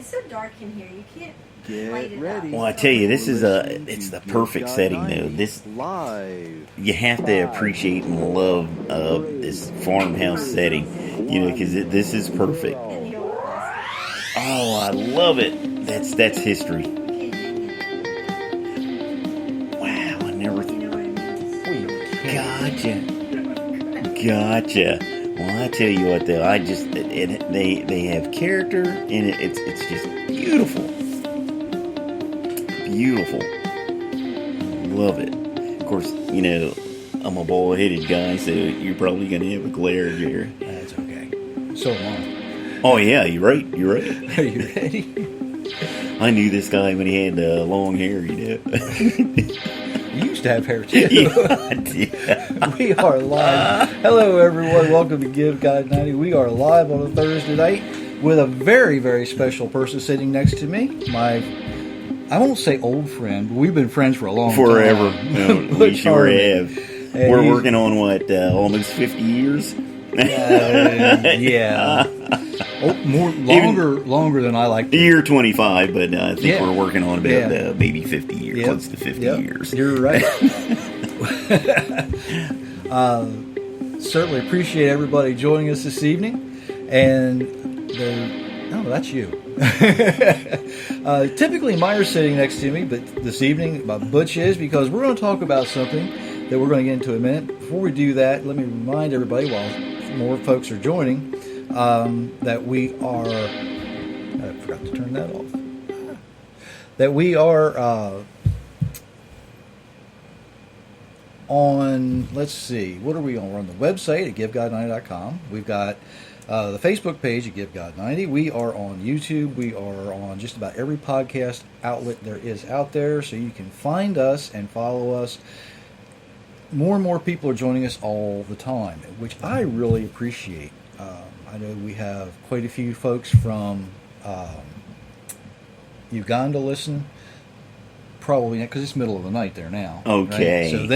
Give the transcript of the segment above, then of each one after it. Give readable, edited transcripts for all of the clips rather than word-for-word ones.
It's so dark in here. You can't light Get it ready. up. Well, I tell you, this is Listening it's to the Give perfect God setting, 90 though. This live. you have to appreciate and love this farmhouse setting, because this is perfect. And the old plastic. Oh, I love it. That's history. You can't hang it. Wow, I never. You know what I mean? Gotcha. Well, I tell you what, though, they have character, and it's just beautiful, beautiful. Love it. Of course, I'm a bald-headed guy, so you're probably gonna have a glare here. That's okay. So am Oh yeah, you're right. You're right. I. Are you ready? I knew this guy when he had long hair. You used to have hair too. Yeah. We are live. Hello, everyone. Welcome to Give God 90. We are live on a Thursday night with a very, very special person sitting next to me. I won't say old friend, but we've been friends for a long Forever. time. No, we Butch sure Harmon. have. And We're he's- working on almost 50 years. Yeah. Longer than I like to. Year 25, but I think Yeah. we're working on about Yeah. maybe 50 years, Yep. close to 50 Yep. years. You're right. Certainly appreciate everybody joining us this evening. And that's you. Typically, Meyer's sitting next to me, but this evening, Butch is, because we're going to talk about something that we're going to get into in a minute. Before we do that, let me remind everybody, while more folks are joining, that we are. I forgot to turn that off. That we are on. Let's see, what are we on? We're on the website at GiveGod90.com. We've got the Facebook page at GiveGod90. We are on YouTube. We are on just about every podcast outlet there is out there, so you can find us and follow us. More and more people are joining us all the time, which I really appreciate. I know we have quite a few folks from Uganda listen, probably because it's middle of the night there now. Okay. Right? So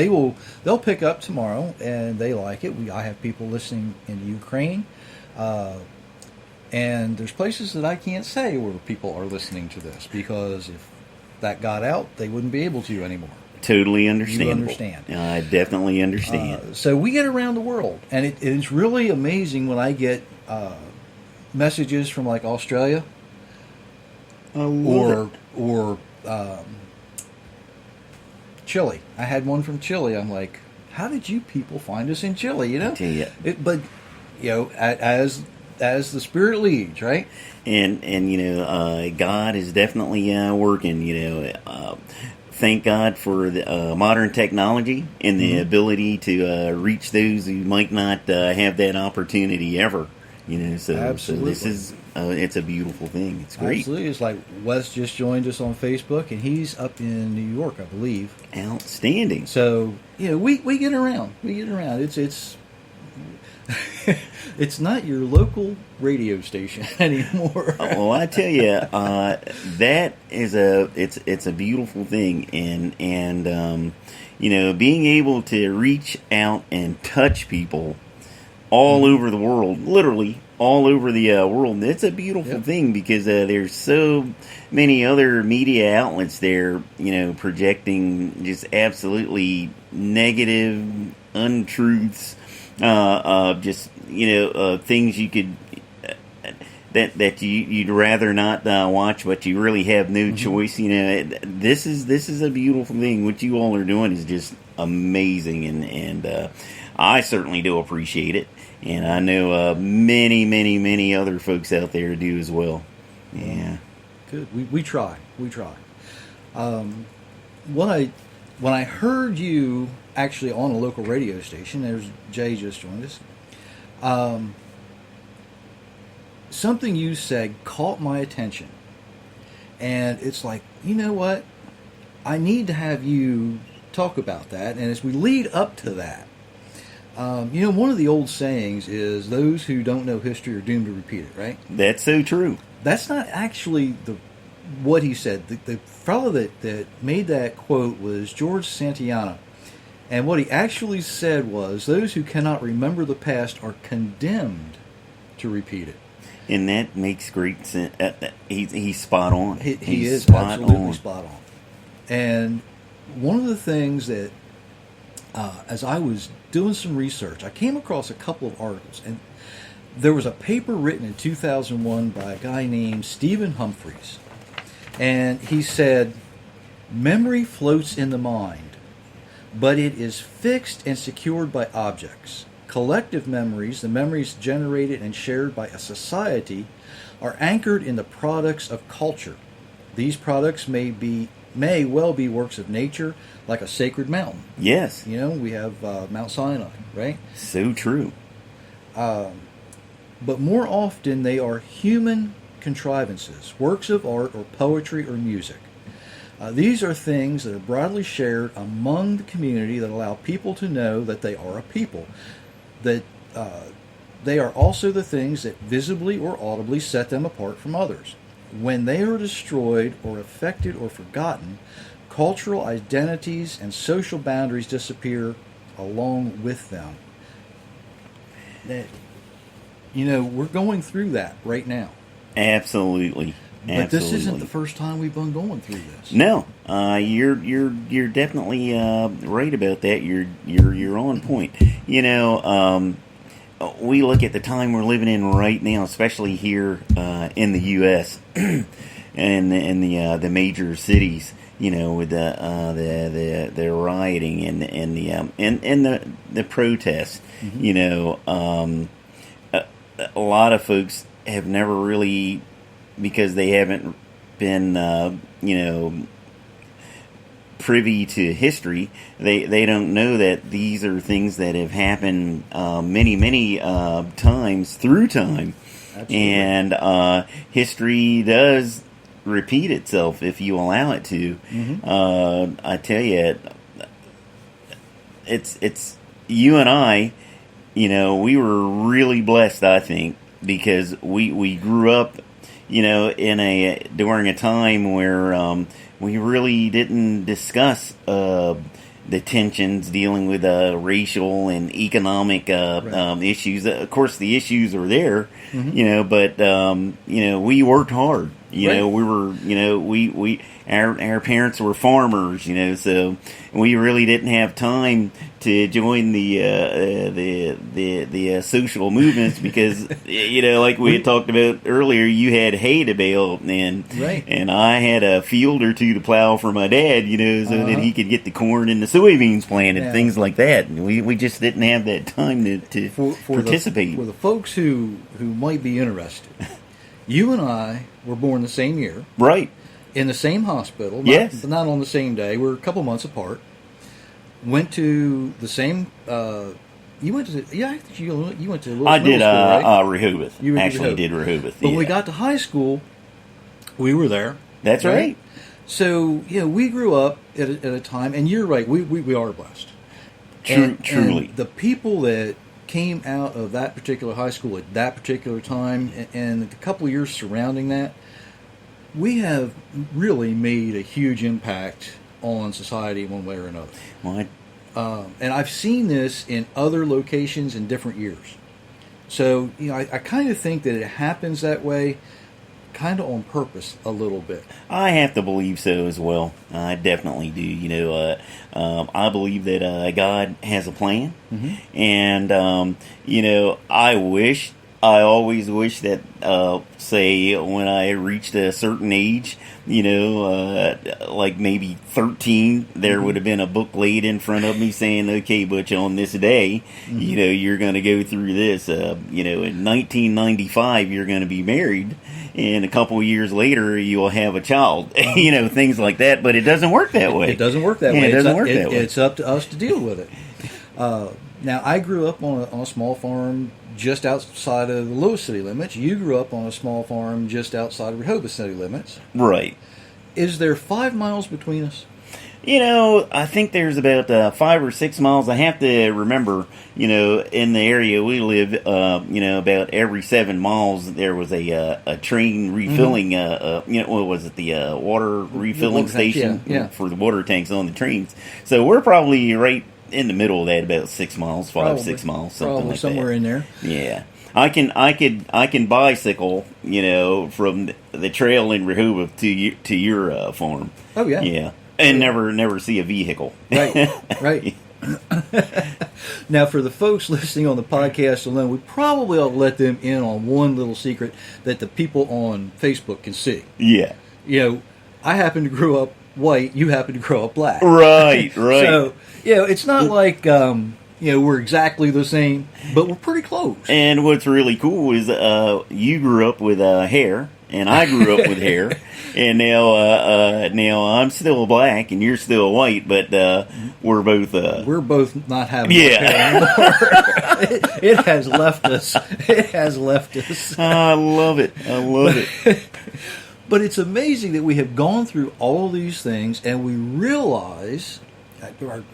they'll pick up tomorrow, and they like it. I have people listening in Ukraine, and there's places that I can't say where people are listening to this, because if that got out, they wouldn't be able to anymore. Totally understandable. You understand. I definitely understand. So we get around the world, and it's really amazing when I get messages from like Australia or Chile. I had one from Chile. I'm like, how did you people find us in Chile? I tell you. But as the Spirit leads, right? And God is definitely working. Thank God for the modern technology and the ability to reach those who might not have that opportunity ever. So this is it's a beautiful thing. It's great. Absolutely. It's like Wes just joined us on Facebook, and he's up in New York, I believe. Outstanding. So we get around. We get around. It's it's not your local radio station anymore. Well, I tell you, that is it's a beautiful thing, and being able to reach out and touch people all over the world, literally all over the world. It's a beautiful thing, because there's so many other media outlets there, projecting just absolutely negative untruths. Things you could that you'd rather not watch, but you really have no choice. This is a beautiful thing. What you all are doing is just amazing, and I certainly do appreciate it, and I know many other folks out there do as well. Yeah, good. We try. When I heard you actually on a local radio station, there's Jay just joined us. Something you said caught my attention, and it's like, you know what? I need to have you talk about that. And as we lead up to that, one of the old sayings is, "Those who don't know history are doomed to repeat it." Right? That's so true. That's not actually what he said. The fellow that made that quote was George Santayana. And what he actually said was, those who cannot remember the past are condemned to repeat it. And that makes great sense. He's spot on. He He's is spot absolutely on. spot on. And one of the things that, as I was doing some research, I came across a couple of articles, and there was a paper written in 2001 by a guy named Stephen Humphreys, and he said, "Memory floats in the mind, but it is fixed and secured by objects. Collective memories, the memories generated and shared by a society, are anchored in the products of culture. These products may well be works of nature, like a sacred mountain. Yes, You know, we have Mount Sinai, right? so true. But more often they are human contrivances, works of art or poetry or music. These are things that are broadly shared among the community that allow people to know that they are a people. That they are also the things that visibly or audibly set them apart from others. When they are destroyed or affected or forgotten, cultural identities and social boundaries disappear along with them." That, you know, we're going through that right now. Absolutely. But this isn't Absolutely. the first time we've been going through this. No, you're definitely right about that. You're on point. You know, we look at the time we're living in right now, especially here in the U.S. and in the major cities. You know, with the rioting and the protests. Mm-hmm. You know, a lot of folks have never really, because they haven't been privy to history, they don't know that these are things that have happened many times through time. Absolutely. And history does repeat itself if you allow it to. Mm-hmm. I tell you, it's you and I, you know, we were really blessed, I think, because we grew up, you know, during a time where we really didn't discuss the tensions dealing with racial and economic Right. issues. Of course, the issues are there, Mm-hmm. you know, but you know, we worked hard. You Right. know, we were, you know, our parents were farmers, you know, so we really didn't have time to join the social movements because, you know, like we had talked about earlier, you had hay to bale and Right. and I had a field or two to plow for my dad, you know, so that Uh-huh. he could get the corn and the soybeans planted, Yeah. things like that. And we just didn't have that time to For participate. for the folks who might be interested, you and I were born the same year Right. in the same hospital. Yes. Not on the same day. We're a couple months apart. Went to the same. You went to I think you went to Lewis I Middle did School, right? Rehoboth. You went to Actually, Rehoboth. did Rehoboth. But when yeah. we got to high school, we were there. That's right. So we grew up at a time, and you're right. We are blessed. Truly. And the people that came out of that particular high school at that particular time, and the couple of years surrounding that, we have really made a huge impact on society one way or another. Well, And I've seen this in other locations in different years. So, you know, I kind of think that it happens that way, kind of on purpose a little bit. I have to believe so as well. I definitely do. You know, I believe that God has a plan, and you know, I always wish that, say, when I reached a certain age, you know, like maybe 13, there would have been a book laid in front of me saying, "Okay, Butch, on this day, you know, you're going to go through this. You know, in 1995, you're going to be married." And a couple of years later, you'll have a child, you know, things like that. But it doesn't work that way. It doesn't work that Yeah, way. it doesn't It's work up, that way. It's up to us to deal with it. Now, I grew up on a small farm just outside of the Lewis city limits. You grew up on a small farm just outside of Rehoboth city limits. Right. Is there 5 miles between us? You know, I think there's about 5 or 6 miles. I have to remember, you know, in the area we live, you know, about every 7 miles there was a train refilling, you know, what was it, the water refilling water tanks, station yeah. for the water tanks on the trains. So we're probably right in the middle of that, about 6 miles, 5, Probably. 6 miles, something Probably like somewhere that. in there. Yeah. I can bicycle, from the trail in Rehoboth to your farm. Oh yeah. Yeah, and never see a vehicle. Right, right. Now, for the folks listening on the podcast alone, we probably ought to let them in on one little secret that the people on Facebook can see. Yeah, I happen to grow up white. You happen to grow up black. right. So, it's not like we're exactly the same, but we're pretty close. And what's really cool is you grew up with hair, and I grew up with hair, and now I'm still black and you're still white, but we're both not having much hair anymore. It has left us. It has left us. I love it. But it's amazing that we have gone through all these things, and we realize,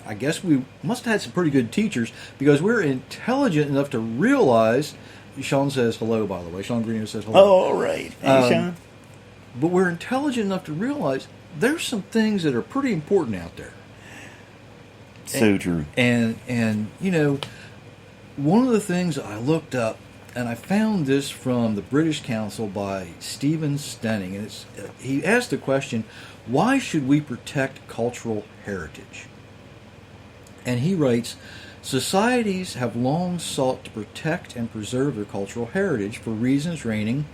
I guess we must have had some pretty good teachers, because we're intelligent enough to realize. Sean says hello, by the way. Sean Greeno says hello. Oh, all right. Hey, Sean. But we're intelligent enough to realize there's some things that are pretty important out there. So true. And one of the things I looked up, and I found this from the British Council by Stephen Stenning, and he asked the question, why should we protect cultural heritage? And he writes, societies have long sought to protect and preserve their cultural heritage for reasons ranging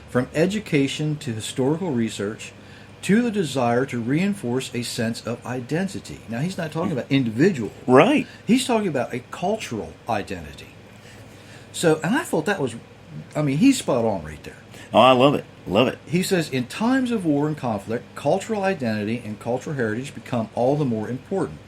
from education to historical research to the desire to reinforce a sense of identity. Now, he's not talking about individual. Right. He's talking about a cultural identity. So, and I thought that was, he's spot on right there. Oh, I love it. Love it. He says, in times of war and conflict, cultural identity and cultural heritage become all the more important.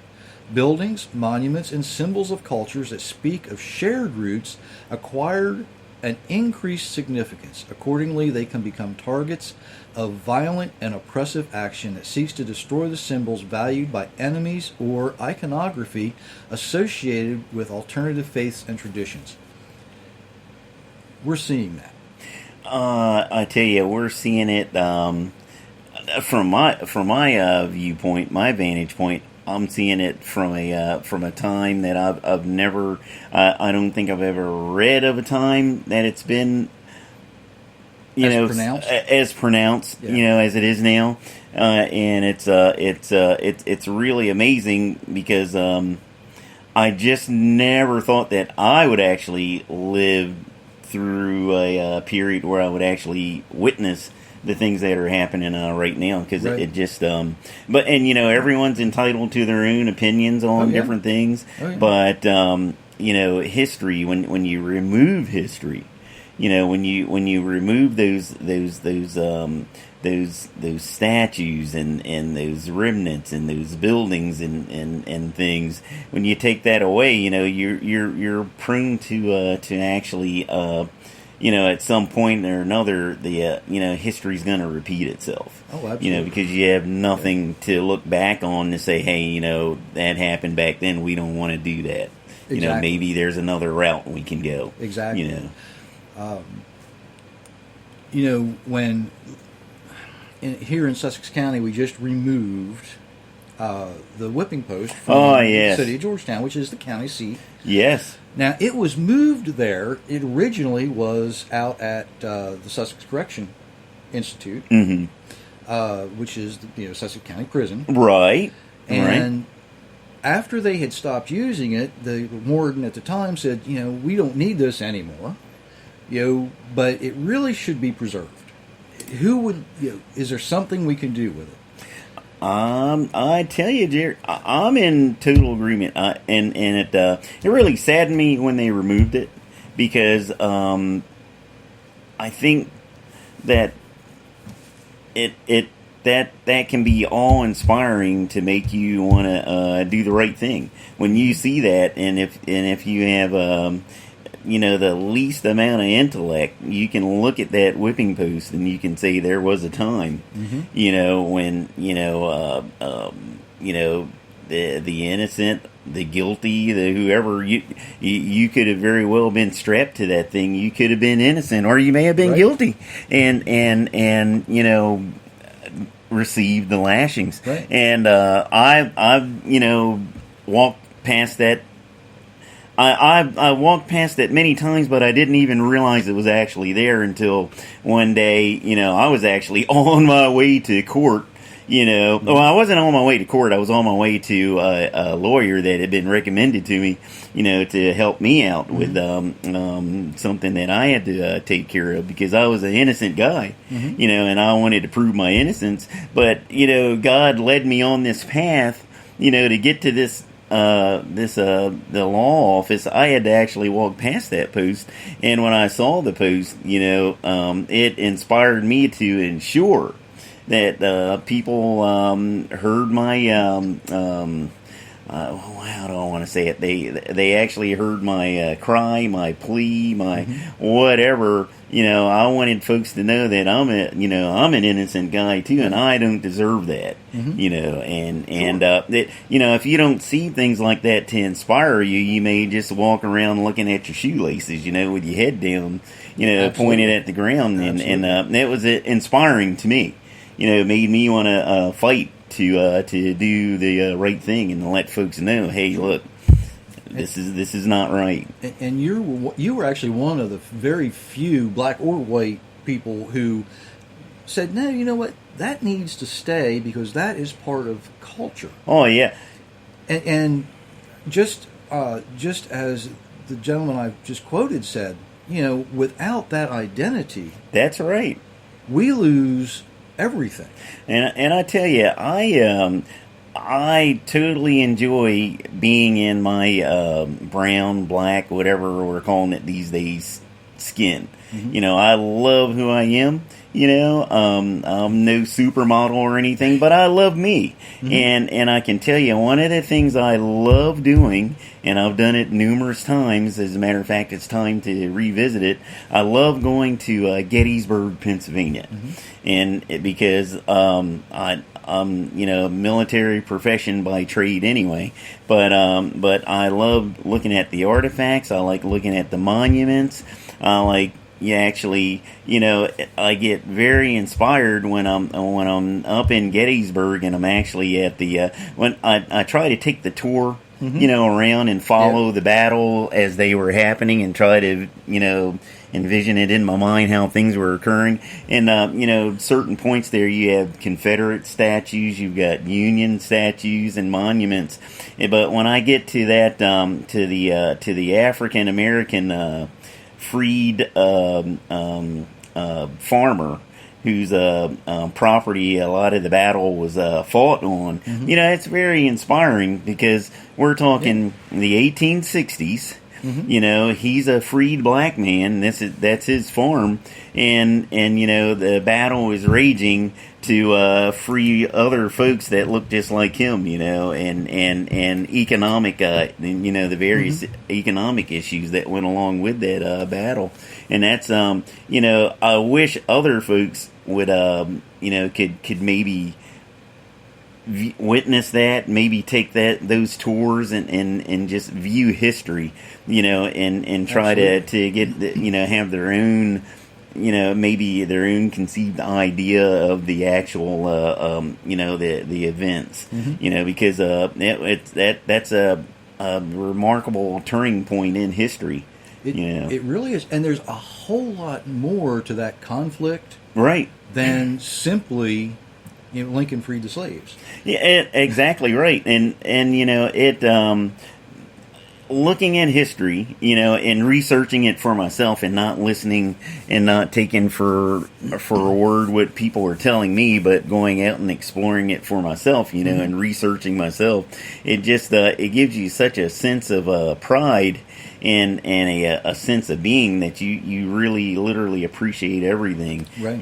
Buildings, monuments, and symbols of cultures that speak of shared roots acquire an increased significance. Accordingly, they can become targets of violent and oppressive action that seeks to destroy the symbols valued by enemies or iconography associated with alternative faiths and traditions. We're seeing that. I tell you, we're seeing it from my viewpoint, my vantage point. I'm seeing it from a time that I've never. I don't think I've ever read of a time that it's been, as pronounced, Yeah. as it is now, and it's really amazing because I just never thought that I would actually live through a period where I would actually witness the things that are happening right now, because Right. it just everyone's entitled to their own opinions on different things. Oh, yeah. But history, when you remove history, when you remove those statues and those remnants and those buildings and things, when you take that away, you're prone to actually at some point or another, the history's going to repeat itself. Oh, absolutely. Because you have nothing to look back on to say, hey, that happened back then. We don't want to do that. Exactly. Maybe there's another route we can go. Exactly. When here in Sussex County, we just removed the whipping post from the city of Georgetown, which is the county seat. Yes. Now, it was moved there. It originally was out at the Sussex Correction Institute, which is the Sussex County Prison. Right. And after they had stopped using it, the warden at the time said, we don't need this anymore, but it really should be preserved. Who would, is there something we can do with it? I tell you, Jerry, I'm in total agreement. And it really saddened me when they removed it, because I think that that can be awe-inspiring to make you want to do the right thing when you see that, and if you have the least amount of intellect, you can look at that whipping post and you can say there was a time, when the innocent, the guilty, the whoever, you could have very well been strapped to that thing. You could have been innocent, or you may have been guilty, and received the lashings. Right. And I've walked past that I walked past it many times, but I didn't even realize it was actually there until one day, I was actually on my way to court. Well, I wasn't on my way to court. I was on my way to a lawyer that had been recommended to me, to help me out with something that I had to take care of because I was an innocent guy, and I wanted to prove my innocence. But, God led me on this path, to get to the law office. I had to actually walk past that post. And when I saw the post, it inspired me to ensure that people heard my how do I want to say it? They actually heard my cry, my plea, my whatever. I wanted folks to know that I'm an innocent guy too, and I don't deserve that. If you don't see things like that to inspire you, you may just walk around looking at your shoelaces, with your head down, pointed at the ground, and that was inspiring to me. It made me want to fight to do the right thing and to let folks know, hey, look, this is not right. And you were actually one of the very few, black or white, people who said, no, you know what, that needs to stay because that is part of culture. Oh yeah, and just as the gentleman I just quoted said, without that identity, that's right, we lose everything. And I tell you, I totally enjoy being in my brown, black, whatever we're calling it these days, skin. I love who I am. I'm no supermodel or anything, but I love me. And I can tell you, one of the things I love doing, and I've done it numerous times, as a matter of fact, it's time to revisit it. I love going to Gettysburg, Pennsylvania. And because I'm military profession by trade anyway, but I love looking at the artifacts. I like looking at the monuments. I like I get very inspired when I'm up in Gettysburg and I'm actually at the when I try to take the tour, around and follow the battle as they were happening and try to envision it in my mind how things were occurring. And certain points there, you have Confederate statues, you've got Union statues and monuments. But when I get to that to the African American freed farmer whose property a lot of the battle was fought on, it's very inspiring because we're talking the 1860s. He's a freed black man. That's his farm, and the battle is raging to free other folks that look just like him. And economic, the various economic issues that went along with that battle, and that's I wish other folks would could maybe witness that, maybe take those tours and just view history, and try to get have their own, maybe their own conceived idea of the actual the events, because that's a remarkable turning point in history. It really is, and there's a whole lot more to that conflict, right, than simply Lincoln freed the slaves. Yeah, exactly right. And it looking at history, and researching it for myself, and not listening and not taking for a word what people are telling me, but going out and exploring it for myself, and researching myself. It just it gives you such a sense of pride and a sense of being that you really literally appreciate everything, right?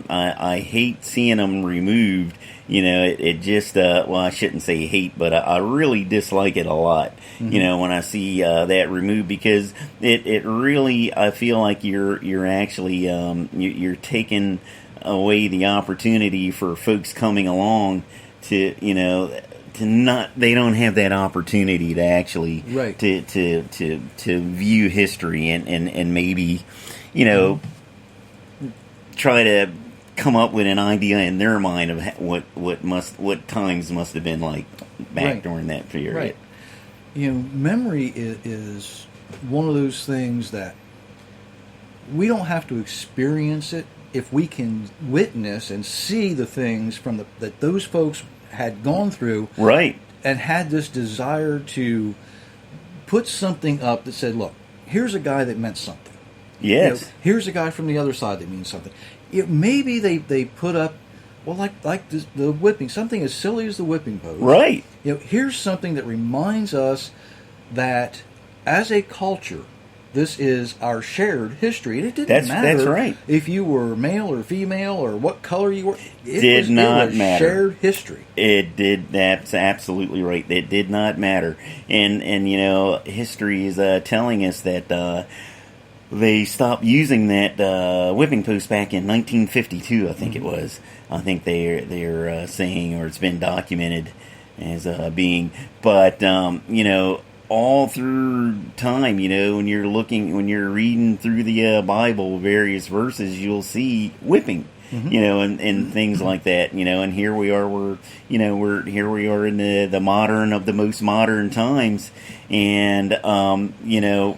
I hate seeing them removed. It just I shouldn't say hate, but I really dislike it a lot. When I see that removed, because it really, I feel like you're actually you're taking away the opportunity for folks coming along to they don't have that opportunity to actually to view history and maybe try to come up with an idea in their mind of what times must have been like back during that period. Right. Memory is one of those things that we don't have to experience it if we can witness and see the things that those folks had gone through, Right. and had this desire to put something up that said, "Look, here's a guy that meant something. Yes. Here's a guy from the other side that means something." Maybe they put up, well, like the whipping, something as silly as the whipping post. Right. Here's something that reminds us that as a culture, this is our shared history. And it didn't matter That's right. if you were male or female or what color you were. It Did was, not it was matter. shared history. It did. That's absolutely right. It did not matter. And history is telling us that they stopped using that whipping post back in 1952. I think it was. I think they're saying, or it's been documented as being. But all through time, when you're reading through the Bible, various verses, you'll see whipping. And things like that, and here we are, here we are in the modern of the most modern times, and,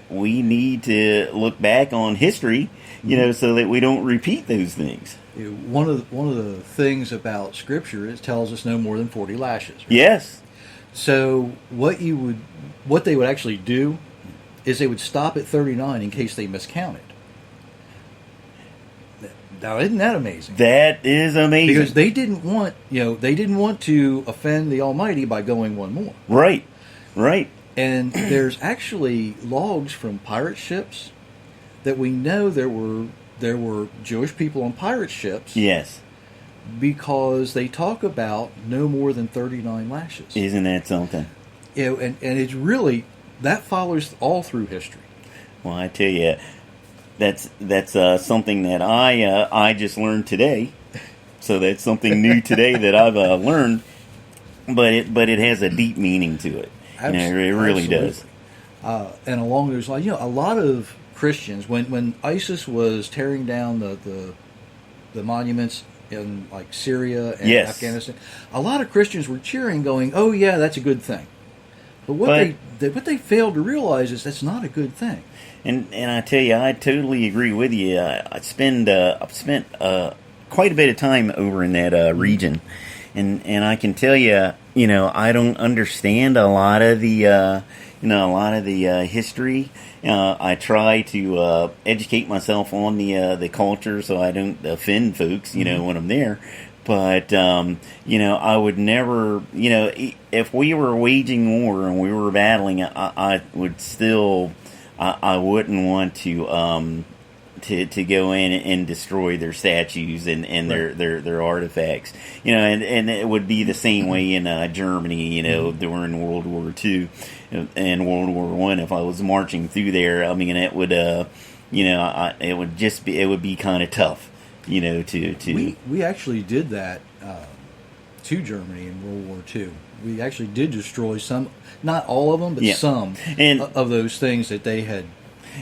we need to look back on history, so that we don't repeat those things. One of the things about Scripture is it tells us no more than 40 lashes. Right? Yes. So what they would actually do is they would stop at 39 in case they miscounted. Now, isn't that amazing? That is amazing. Because they didn't want to offend the Almighty by going one more. Right. And there's actually logs from pirate ships that we know there were Jewish people on pirate ships. Yes. Because they talk about no more than 39 lashes. Isn't that something? And it's really, that follows all through history. Well, I tell you, that's something that I just learned today. So that's something new today that I've learned. But it has a deep meaning to it. It really does. And along those lines, a lot of Christians, when ISIS was tearing down the monuments in like Syria and Yes. Afghanistan, a lot of Christians were cheering, going, "Oh yeah, that's a good thing." But what they failed to realize is that's not a good thing. And I tell you, I totally agree with you. I've spent quite a bit of time over in that region, and I can tell you, I don't understand a lot of the history. I try to educate myself on the culture so I don't offend folks, when I'm there. But, I would never, if we were waging war and we were battling, I would still, I wouldn't want to go in and destroy their statues and their artifacts, and it would be the same way in Germany, during World War II and World War I. If I was marching through there, I mean, it would, it would be kind of tough, to. We actually did that to Germany in World War II. We actually did destroy some, not all of them, but some of those things that they had.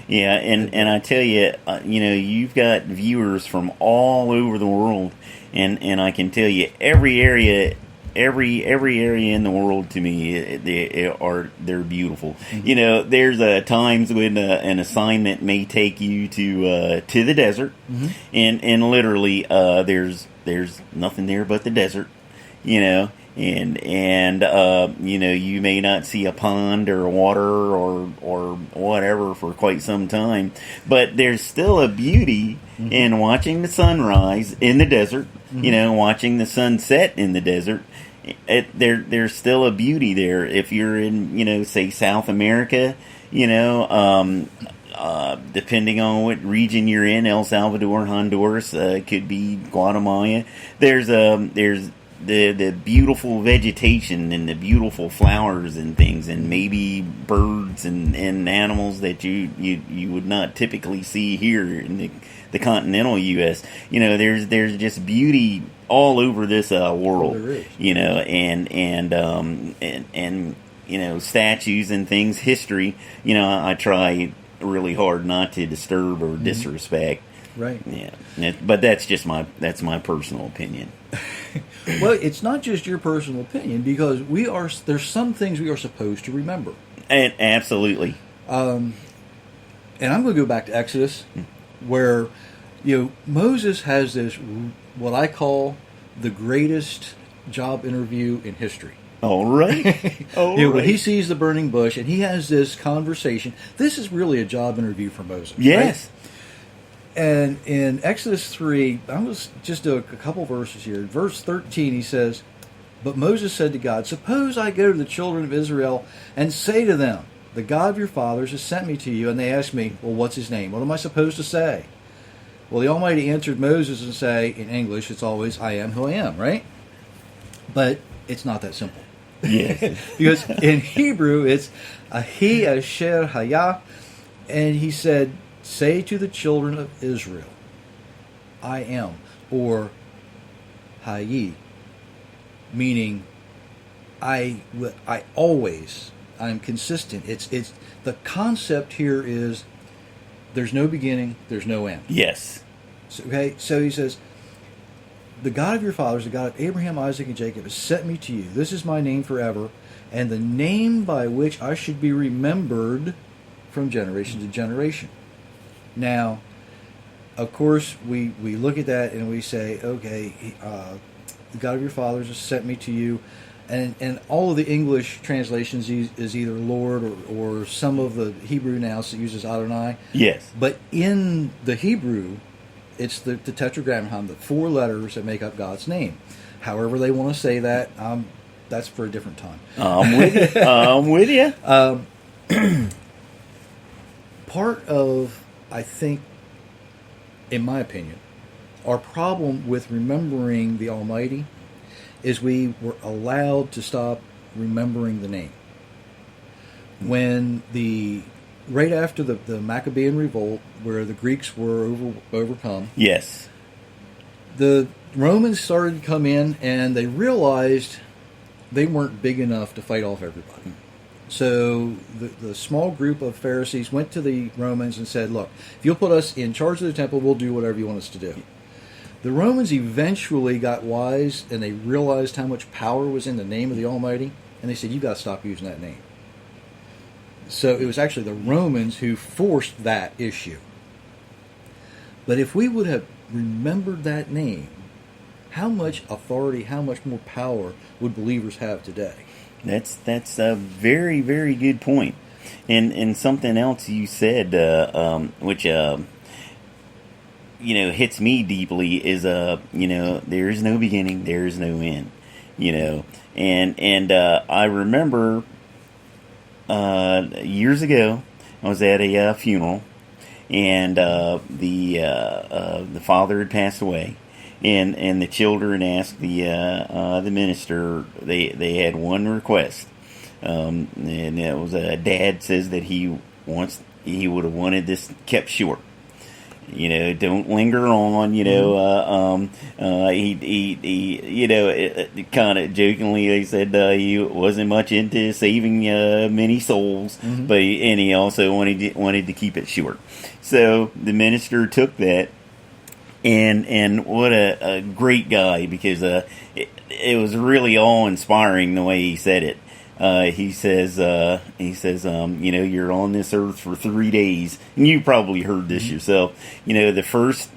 Yeah, and I tell you, you've got viewers from all over the world, and I can tell you every area in the world, to me, they're beautiful. Mm-hmm. There's times when an assignment may take you to the desert, mm-hmm. and literally there's nothing there but the desert, and you may not see a pond or water or whatever for quite some time, but there's still a beauty mm-hmm. in watching the sunrise in the desert, mm-hmm. Watching the sunset in the desert. There's still a beauty there. If you're in, say South America, depending on what region you're in, El Salvador, Honduras, could be Guatemala. There's the beautiful vegetation and the beautiful flowers and things, and maybe birds and animals that you would not typically see here in the continental U.S. There's just beauty all over this world. There is. And statues and things, history. I try really hard not to disturb or disrespect. Right. Yeah. But that's my personal opinion. Well, it's not just your personal opinion, because there's some things we are supposed to remember. And absolutely. And I'm going to go back to Exodus, where Moses has this what I call the greatest job interview in history. All right. All When right. he sees the burning bush and he has this conversation, this is really a job interview for Moses. Yes. Right? And in Exodus 3, I'm just do a couple verses here. In verse 13, he says, "But Moses said to God, suppose I go to the children of Israel and say to them, the God of your fathers has sent me to you, and they ask me, well, what's his name? What am I supposed to say? Well, the Almighty answered Moses and say, in English, it's always, I am who I am, right? But it's not that simple. Yes. Because in Hebrew, it's Ahi Asher Hayah, and he said, say to the children of Israel, I am, or Hayi, meaning I always, I'm consistent. It's the concept here is there's no beginning, there's no end. Yes. So he says, the God of your fathers, the God of Abraham, Isaac, and Jacob, has sent me to you. This is my name forever, and the name by which I should be remembered from generation to generation. Now, of course, we look at that and we say, okay, the God of your fathers has sent me to you. And all of the English translations is either Lord or some of the Hebrew now uses Adonai. Yes. But in the Hebrew, it's the tetragrammaton, the 4 letters that make up God's name. However they want to say that, that's for a different time. I'm with you. I'm with you. Part of, I think, in my opinion, our problem with remembering the Almighty is we were allowed to stop remembering the name. When right after the Maccabean revolt, where the Greeks were overcome, Yes. the Romans started to come in and they realized they weren't big enough to fight off everybody. So the small group of Pharisees went to the Romans and said, look, if you'll put us in charge of the temple, we'll do whatever you want us to do. The Romans eventually got wise and they realized how much power was in the name of the Almighty, and they said, you got to stop using that name. So it was actually the Romans who forced that issue. But if we would have remembered that name, how much authority, how much more power would believers have today? That's a very, very good point. And something else you said, which hits me deeply is there is no beginning, there is no end. And I remember years ago I was at a funeral, and the father had passed away. And the children asked the minister. They had one request, and it was Dad says that he would have wanted this kept short. Don't linger on. He kind of jokingly they said he wasn't much into saving many souls, but he also wanted to keep it short. So the minister took that. And what a great guy, because it was really awe-inspiring the way he said it. He says, you're on this earth for 3 days, and you probably heard this yourself. The first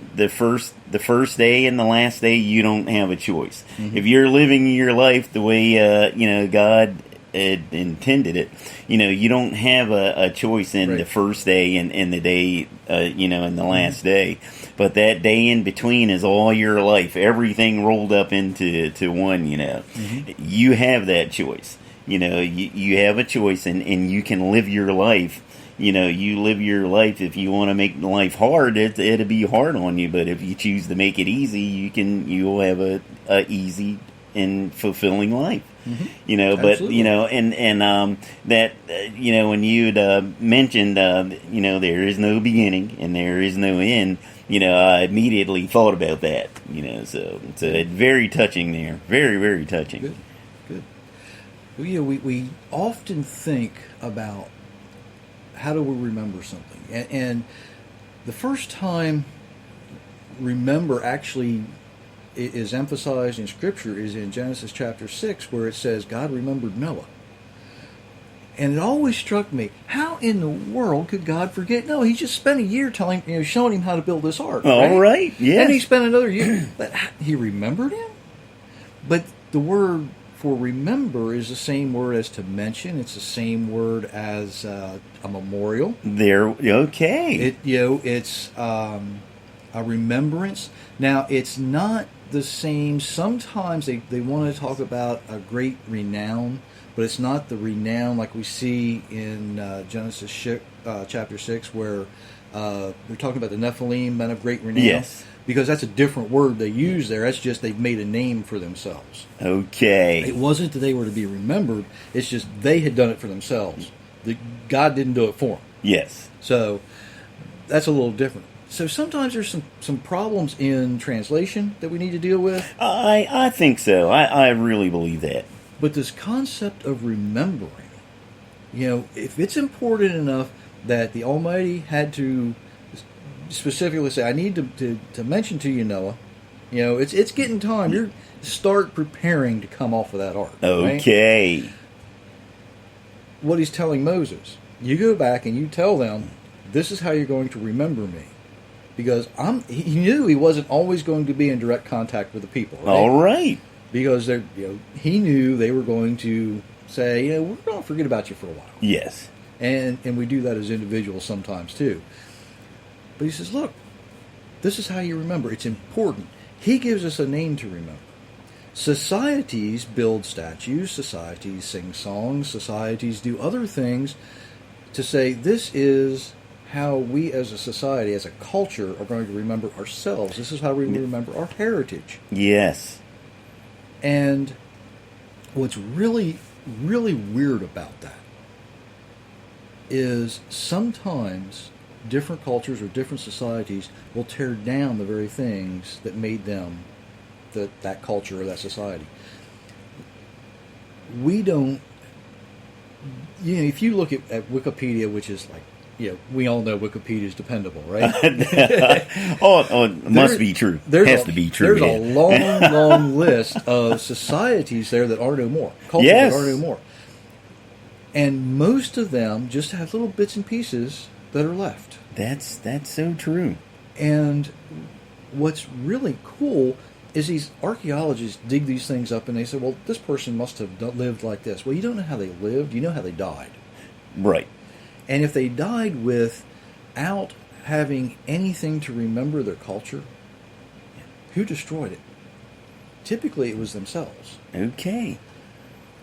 day and the last day, you don't have a choice. If you're living your life the way God had intended it, you don't have a choice in the first day and the day, in the last day. But that day in between is all your life, everything rolled up into one. You have that choice. You have a choice, and you can live your life. You live your life. If you want to make life hard, it'll be hard on you. But if you choose to make it easy, you'll have a easy and fulfilling life. Absolutely. That when you'd mentioned there is no beginning and there is no end, I immediately thought about that. So it's very touching there, very, very touching. Good. Well, we often think about how do we remember something, and the first time remember actually is emphasized in Scripture is in Genesis chapter 6, where it says God remembered Noah. And it always struck me, how in the world could God forget? No, he just spent a year telling, showing him how to build this ark. All right, yes. And he spent another year. But he remembered him? But the word for remember is the same word as to mention. It's the same word as a memorial. There, okay. It's a remembrance. Now, it's not the same. Sometimes they want to talk about a great renown, but it's not the renown like we see in Genesis chapter 6, where they're talking about the Nephilim, men of great renown. Yes. Because that's a different word they use there. That's just they've made a name for themselves. Okay. It wasn't that they were to be remembered. It's just they had done it for themselves. God didn't do it for them. Yes. So that's a little different. So sometimes there's some problems in translation that we need to deal with. I think so. I really believe that. But this concept of remembering, if it's important enough that the Almighty had to specifically say, I need to mention to you, Noah, it's getting time. You start preparing to come off of that ark. Okay. Right? What he's telling Moses, you go back and you tell them, this is how you're going to remember me. Because he knew he wasn't always going to be in direct contact with the people. Right? All right. Because he knew they were going to say, we're going to forget about you for a while. Yes. And we do that as individuals sometimes too. But he says, look, this is how you remember. It's important. He gives us a name to remember. Societies build statues. Societies sing songs. Societies do other things to say this is how we as a society, as a culture, are going to remember ourselves. This is how we remember our heritage. Yes. And what's really, really weird about that is sometimes different cultures or different societies will tear down the very things that made them that culture or that society. We don't, if you look at Wikipedia, which is like, we all know Wikipedia is dependable, right? It must be true. Has to be true. There's a long, long list of societies there that are no more. Cultures Yes. that are no more. And most of them just have little bits and pieces that are left. That's so true. And what's really cool is these archaeologists dig these things up and they say, well, this person must have lived like this. Well, you don't know how they lived. You know how they died. Right. And if they died without having anything to remember their culture, who destroyed it? Typically, it was themselves. Okay.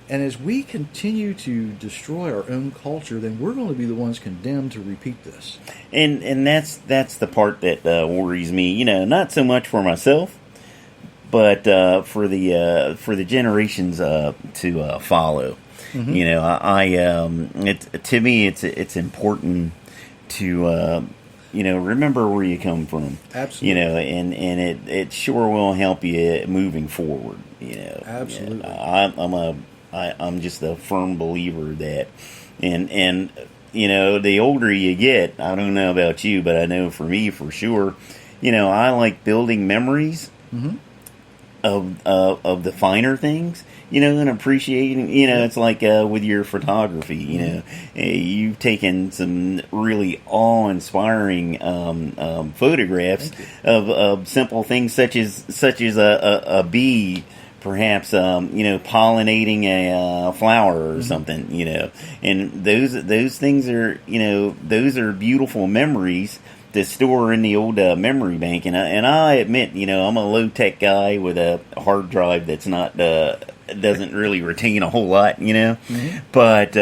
And as we continue to destroy our own culture, then we're going to be the ones condemned to repeat this. And that's the part that worries me. Not so much for myself, but for the generations to follow. Mm-hmm. To me it's important to remember where you come from. Absolutely. And it sure will help you moving forward. Absolutely. I'm just a firm believer that, and the older you get, I don't know about you, but I know for me for sure, I like building memories. Mm-hmm. Of the finer things, and appreciating, it's like with your photography, you've taken some really awe-inspiring photographs of simple things such as a bee, perhaps pollinating a flower or something, and those things are those are beautiful memories to store in the old memory bank, and I admit, I'm a low tech guy with a hard drive that's not doesn't really retain a whole lot, Mm-hmm. but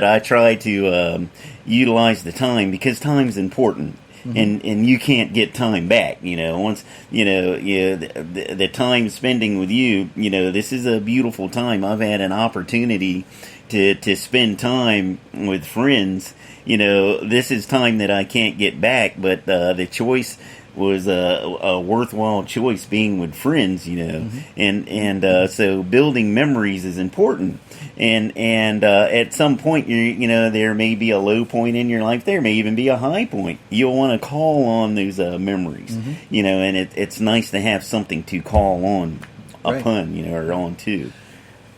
I try to utilize the time because time's important. Mm-hmm. And you can't get time back, once, the time spending with you, this is a beautiful time. I've had an opportunity to spend time with friends. This is time that I can't get back, but the choice was a worthwhile choice being with friends, mm-hmm. and so building memories is important. And at some point, there may be a low point in your life. There may even be a high point. You'll want to call on those memories, mm-hmm. And it's nice to have something to call on Right. upon, or on to.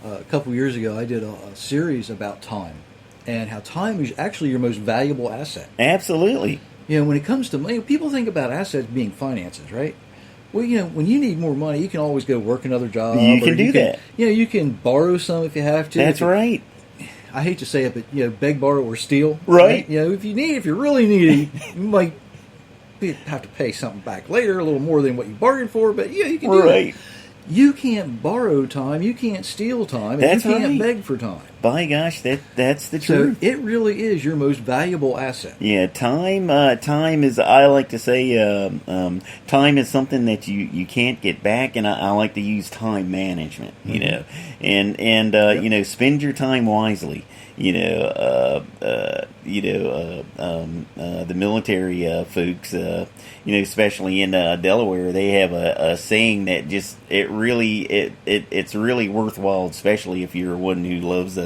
A couple years ago, I did a series about time. and how time is actually your most valuable asset. Absolutely. You know, when it comes to money, people think about assets being finances, right? Well, you know, when you need more money, you can always go work another job. You or can do that. You know, you can borrow some if you have to. That's right. I hate to say it, but you know, beg, borrow, or steal. Right. You know, if you're really needy, you might have to pay something back later, a little more than what you bargained for. But yeah, you can do Right. that. You can't borrow time. You can't steal time. And That's you can't right. beg for time. By gosh, that's the So truth. it really is your most valuable asset. Yeah, time. Time is. I like to say, time is something that you can't get back, and I like to use time management. You know, and you know, spend your time wisely. The military folks, you know, especially in Delaware, they have a saying that just it's really worthwhile, especially if you're one who loves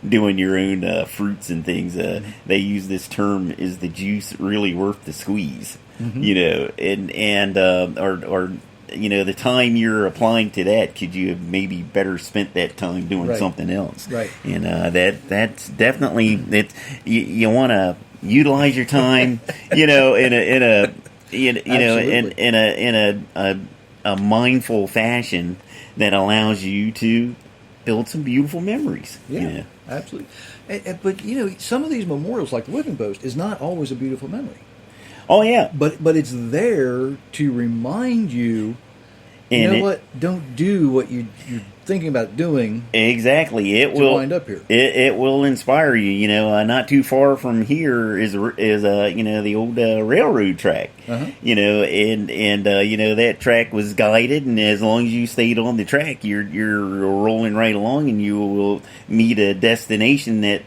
doing your own fruits and things. They use this term: "Is the juice really worth the squeeze?" You know, or you know, the time you're applying to that, could you have maybe better spent that time doing Right. something else? Right. And that's definitely that. You want to utilize your time, you know, in a mindful fashion that allows you to build some beautiful memories. Yeah, You know? absolutely. But you know, some of these memorials, like the Whipping Post, is not always a beautiful memory. Oh yeah, But it's there to remind you. You And know it- what? Don't do what you're thinking about doing exactly. It to will wind up here. It will inspire you. You know, not too far from here is you know, the old railroad track. Uh-huh. You know, and you know, that track was guided, and as long as you stayed on the track, you're rolling right along, and you will meet a destination that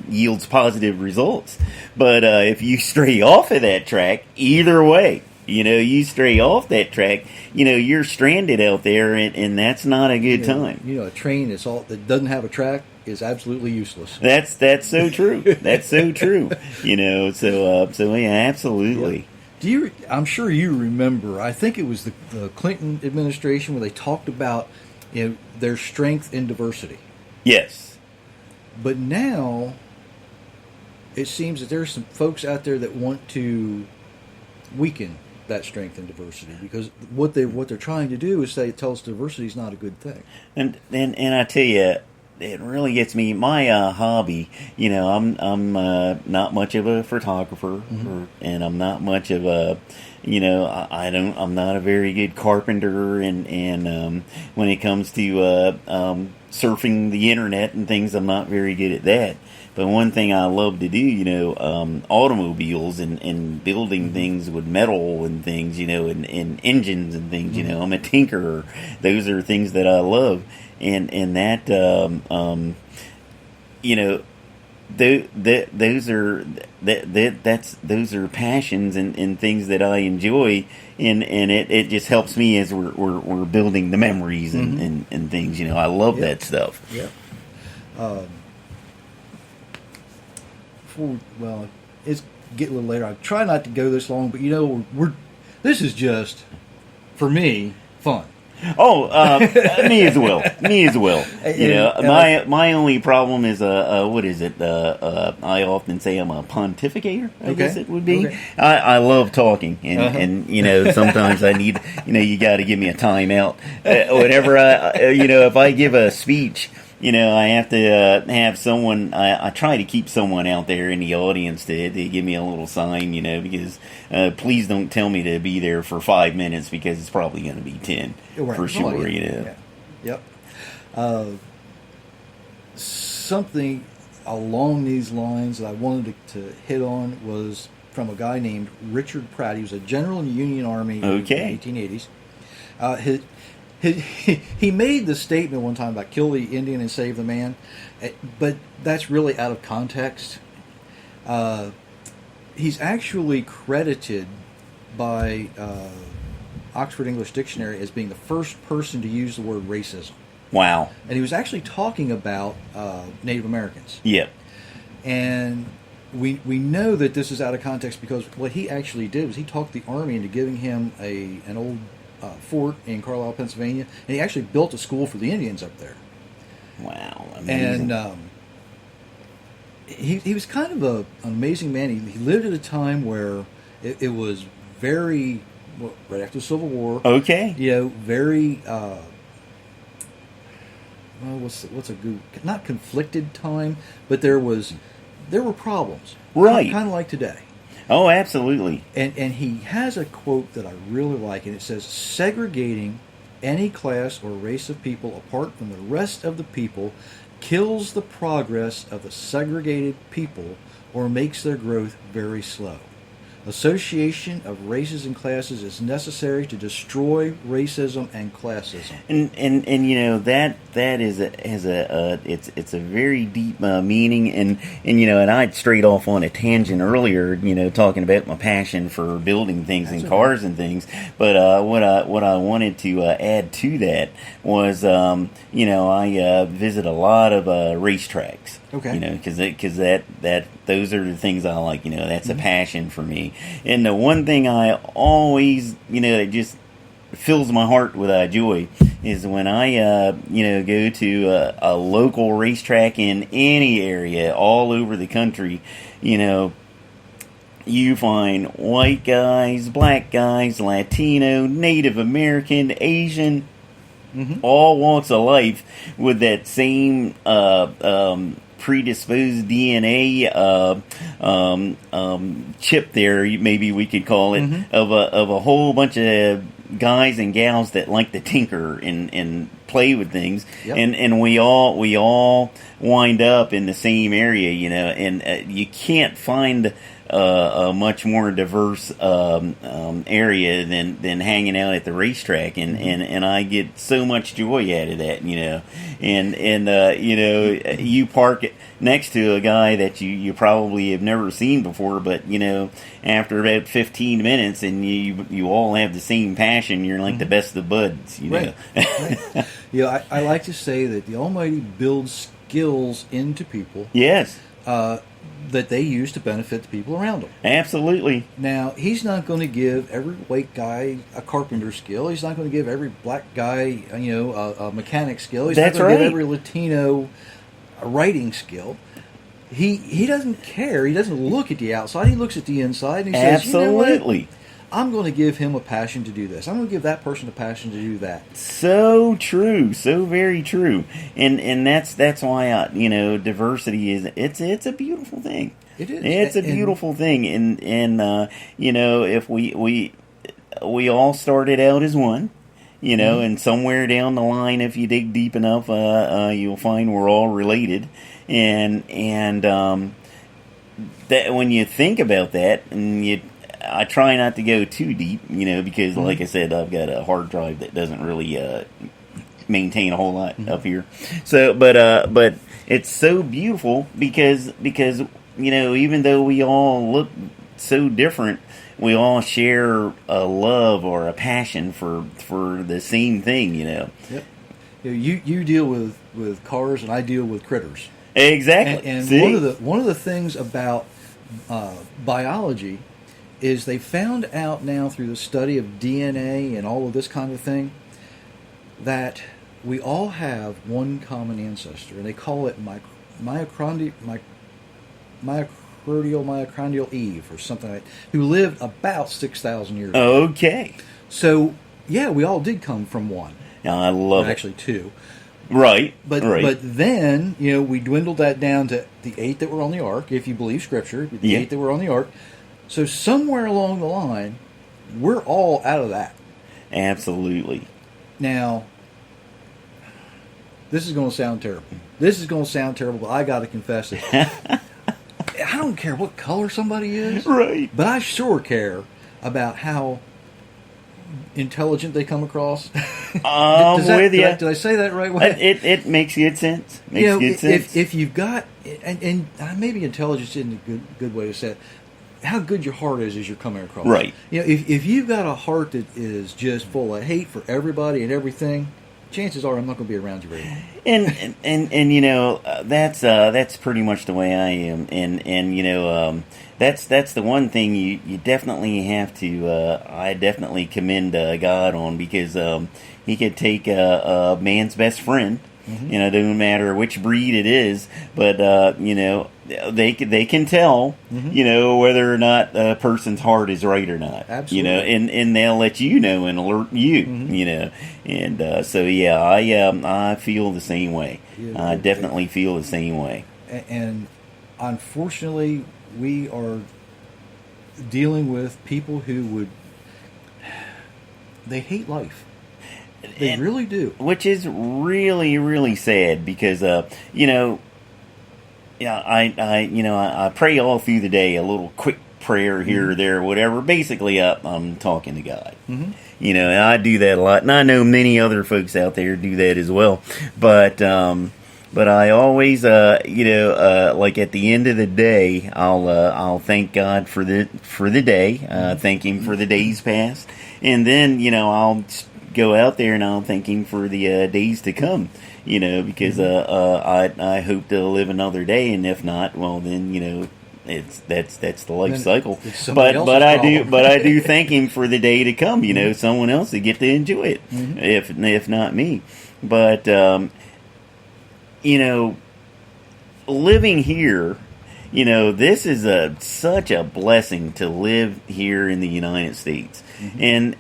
yields positive results. But if you stray off of that track, either way. You know, you stray off that track, you know, you're stranded out there, and that's not a good time. You know, a train that doesn't have a track is absolutely useless. That's so true. That's so true. You know, so yeah, absolutely. I'm sure you remember. I think it was the Clinton administration where they talked about, you know, their strength in diversity. Yes. But now, it seems that there's some folks out there that want to weaken that strength and diversity, because what they're trying to do is tell us diversity is not a good thing. And I tell you, it really gets me. My hobby, you know, I'm not much of a photographer, and I'm not much of a, you know, I'm not a very good carpenter, and when it comes to surfing the internet and things, I'm not very good at that. But one thing I love to do, you know, automobiles and building things with metal and things, you know, and engines and things, you know, I'm a tinkerer. Those are things that I love. And that, you know, those are passions and things that I enjoy, and it just helps me as we're building the memories and things, you know. I love that stuff. Yeah. It's getting a little later. I try not to go this long, but you know, this is just, for me, fun. Oh, me as well. Me as well. You know, my only problem is what is it? I often say I'm a pontificator. I guess it would be. Okay. I love talking, and you know, sometimes I need, you know, you got to give me a timeout. Whenever you know, if I give a speech, you know, I have to have someone. I try to keep someone out there in the audience to give me a little sign, you know, because please don't tell me to be there for 5 minutes, because it's probably going to be 10 Right. for sure. Oh, yeah. You know. Yeah. Yep. Something along these lines that I wanted to hit on was from a guy named Richard Pratt. He was a general in the Union Army Okay. in the 1880s. He made the statement one time about kill the Indian and save the man, but that's really out of context. He's actually credited by Oxford English Dictionary as being the first person to use the word racism. Wow. And he was actually talking about Native Americans. Yep. And we know that this is out of context, because what he actually did was he talked the Army into giving him an old fort in Carlisle, Pennsylvania, and he actually built a school for the Indians up there. Wow. Amazing. And he was kind of an amazing man. He lived at a time where it was very, well, right after the Civil War. Okay. You know, very. Well, what's a good, not conflicted time, but there were problems. Right. Kind of like today. Oh, absolutely. And he has a quote that I really like, and it says, "Segregating any class or race of people apart from the rest of the people kills the progress of the segregated people or makes their growth very slow. Association of races and classes is necessary to destroy racism and classism." And you know that is it's a very deep meaning, and you know, and I'd strayed off on a tangent earlier, you know, talking about my passion for building things and cars and things. But what I wanted to add to that was, you know, I visit a lot of racetracks. Okay. You know, because that those are the things I like. You know, that's a passion for me. And the one thing I always, you know, that just fills my heart with joy is when I, you know, go to a local racetrack in any area all over the country. You know, you find white guys, black guys, Latino, Native American, Asian, all walks of life with that same predisposed DNA chip there, maybe we could call it, of a whole bunch of guys and gals that like to tinker and play with things. Yep. And we all wind up in the same area, you know, and you can't find a much more diverse area than hanging out at the racetrack, and I get so much joy out of that, you know, and you know, you park next to a guy that you probably have never seen before, but you know, after about 15 minutes, and you all have the same passion, you're like the best of buds, you know. Right. Yeah, I like to say that the Almighty builds skills into people. Yes. That they use to benefit the people around them. Absolutely. Now, he's not going to give every white guy a carpenter skill. He's not going to give every black guy, you know, a mechanic skill. He's That's not going to right. give every Latino a writing skill. He doesn't care. He doesn't look at the outside. He looks at the inside, and he says, "You know what? Absolutely. I'm going to give him a passion to do this. I'm going to give that person a passion to do that." So true, so very true, and that's why you know, diversity is it's a beautiful thing. It is. It's a beautiful thing, and you know, if we all started out as one, you know, and somewhere down the line, if you dig deep enough, you'll find we're all related, and that when you think about that, and I try not to go too deep, you know, because like I said, I've got a hard drive that doesn't really maintain a whole lot up here. So, but it's so beautiful because you know, even though we all look so different, we all share a love or a passion for the same thing, you know. Yep. You deal with cars, and I deal with critters. Exactly. And See? one of the things about biology is they found out now through the study of DNA and all of this kind of thing that we all have one common ancestor, and they call it myocardial Eve or something like that, who lived about 6,000 years ago. Okay. So, yeah, we all did come from one. I love it. Actually, two. Right. But right. but then, you know, we dwindled that down to the 8 that were on the ark, if you believe Scripture, the Yeah. 8 that were on the ark. So somewhere along the line, we're all out of that. Absolutely. Now, this is going to sound terrible. But I got to confess it. I don't care what color somebody is, Right. but I sure care about how intelligent they come across. I'm with you. Did I say that right way? It makes good sense. Makes You know, good sense. if you've got, and maybe intelligence isn't a good way to say it, how good your heart is as you're coming across. Right. You know, if you've got a heart that is just full of hate for everybody and everything, chances are I'm not going to be around you very long. And you know, that's pretty much the way I am, and you know, that's the one thing you definitely have to I definitely commend God on, because he could take a man's best friend You know, it doesn't matter which breed it is, but you know, they can tell, you know, whether or not a person's heart is right or not. Absolutely. You know, and they'll let you know and alert you. You know, and so yeah, I feel the same way. Yeah, I definitely feel the same way. And unfortunately, we are dealing with people who they hate life. They And- really do. Which is really, really sad because, you know, yeah, I pray all through the day, a little quick prayer here or there, whatever. Basically, I'm talking to God. You know, and I do that a lot, and I know many other folks out there do that as well. But I always, you know, like at the end of the day, I'll thank God for the day, thank Him for the days past, and then you know I'll go out there and I'll thank Him for the days to come. You know, because I hope to live another day, and if not, well then you know that's the life Then cycle. it's somebody else's But I problem. do thank Him for the day to come. You know, someone else to get to enjoy it, if not me. But you know, living here, you know, this is such a blessing to live here in the United States. And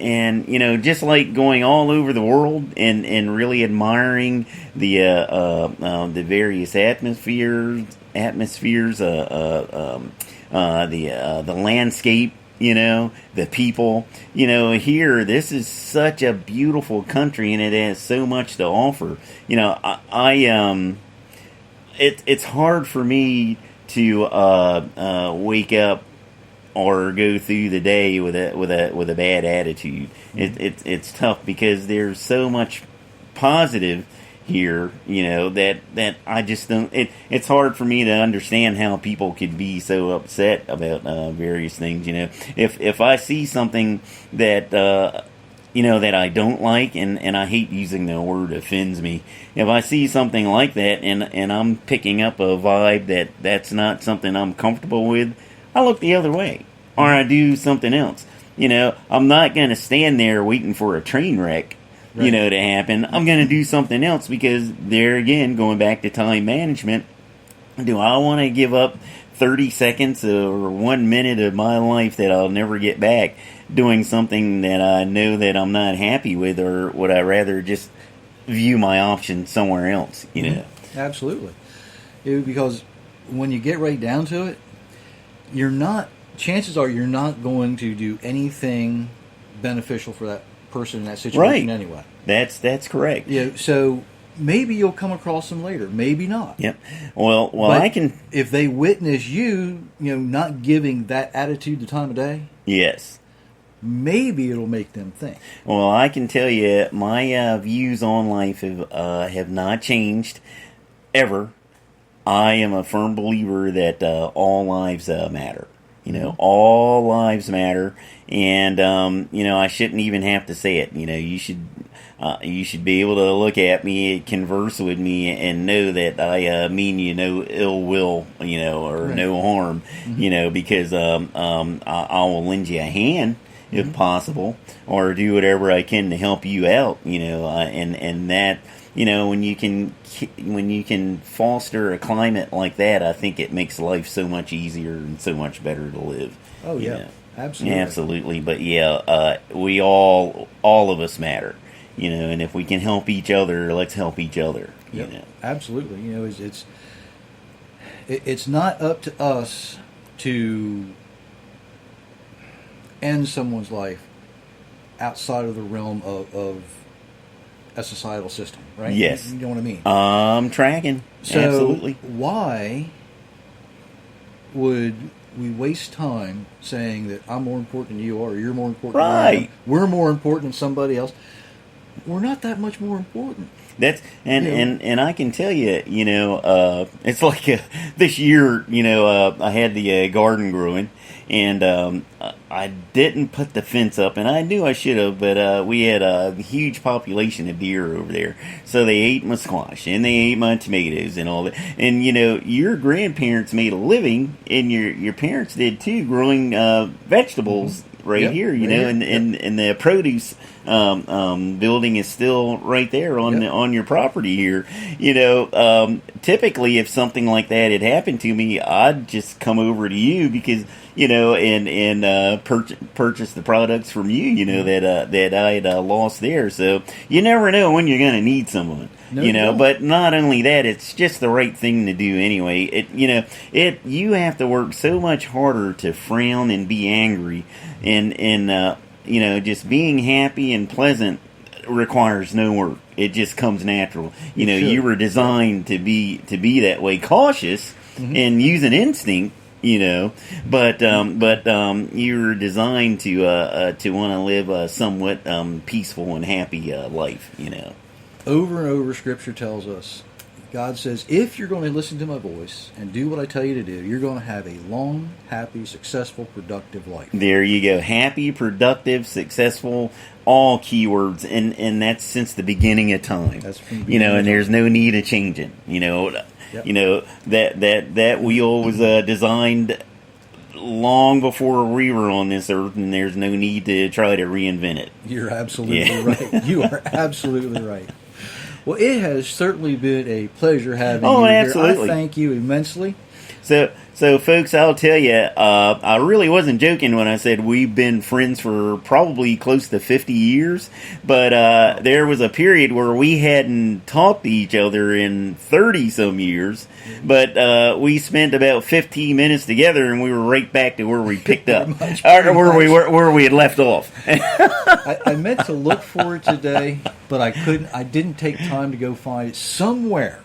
you know, just like going all over the world and really admiring the various atmospheres, the landscape, you know, the people, you know, here, this is such a beautiful country and it has so much to offer. You know, it's hard for me to wake up or go through the day with a bad attitude. It's tough because there's so much positive here, you know, that I just don't. It's hard for me to understand how people could be so upset about various things. You know, if I see something that you know that I don't like, and I hate using the word offends me. If I see something like that, and I'm picking up a vibe that's not something I'm comfortable with, I look the other way, or I do something else. You know, I'm not going to stand there waiting for a train wreck, you know, to happen. I'm going to do something else because there again, going back to time management, do I want to give up 30 seconds or 1 minute of my life that I'll never get back doing something that I know that I'm not happy with, or would I rather just view my options somewhere else, you know? Absolutely. Because when you get right down to it, chances are you're not going to do anything beneficial for that person in that situation anyway. That's correct. Yeah, so maybe you'll come across them later, maybe not. Yep. Well, But I can. if they witness you, you know, not giving that attitude the time of day, Yes. maybe it'll make them think. Well, I can tell you, my views on life have not changed ever. I am a firm believer that all lives matter. You know, all lives matter, and you know, I shouldn't even have to say it. You know, you should be able to look at me, converse with me, and know that I mean you no ill will, you know, or no harm, you know, because I will lend you a hand if possible, or do whatever I can to help you out, you know, and that, you know, when you can foster a climate like that, I think it makes life so much easier and so much better to live. Oh, you yeah. know. Absolutely. Absolutely. But yeah, we all of us matter, you know, and if we can help each other, let's help each other. Yep. You know. Absolutely. You know, it's not up to us to end someone's life outside of the realm of a societal system, right? Yes. You know what I mean? I'm tracking. So Absolutely. why would we waste time saying that I'm more important than you are, or you're more important than I am, Right. we're more important than somebody else? We're not that much more important. That's and, Yeah. and I can tell you, you know, it's like this year, you know, I had the garden growing, and I didn't put the fence up, and I knew I should have, but we had a huge population of deer over there, so they ate my squash and they ate my tomatoes and all that. And you know, your grandparents made a living, and your parents did too, growing vegetables right Yep, here, you right know, here. and the produce building is still right there on Yep. on your property here. Typically, if something like that had happened to me, I'd just come over to you because and purchase the products from you. That I had lost there. So you never know when you're going to need someone. No, you don't. But not only that, it's just the right thing to do anyway. You have to work so much harder to frown and be angry, and just being happy and pleasant requires no work. It just comes natural. Sure. You were designed to be that way, cautious and use an instinct. But you were designed to want to live a somewhat peaceful and happy life. Over and over, Scripture tells us, God says, if you're going to listen to my voice and do what I tell you to do, you're going to have a long, happy, successful, productive life. There you go. Happy, productive, successful, all keywords, and that's since the beginning of time. That's from the beginning of and there's no need of changing. Yep. That wheel was designed long before we were on this earth, and there's no need to try to reinvent it. You're absolutely Yeah. right. You are absolutely right. Well, it has certainly been a pleasure having Oh, you here. absolutely. I thank you immensely. So, folks, I'll tell you, I really wasn't joking when I said we've been friends for probably close to 50 years. But there was a period where we hadn't talked to each other in 30-some years. But we spent about 15 minutes together, and we were right back to where we picked up, or where we had left off. I meant to look for it today, but I couldn't. I didn't take time to go find it somewhere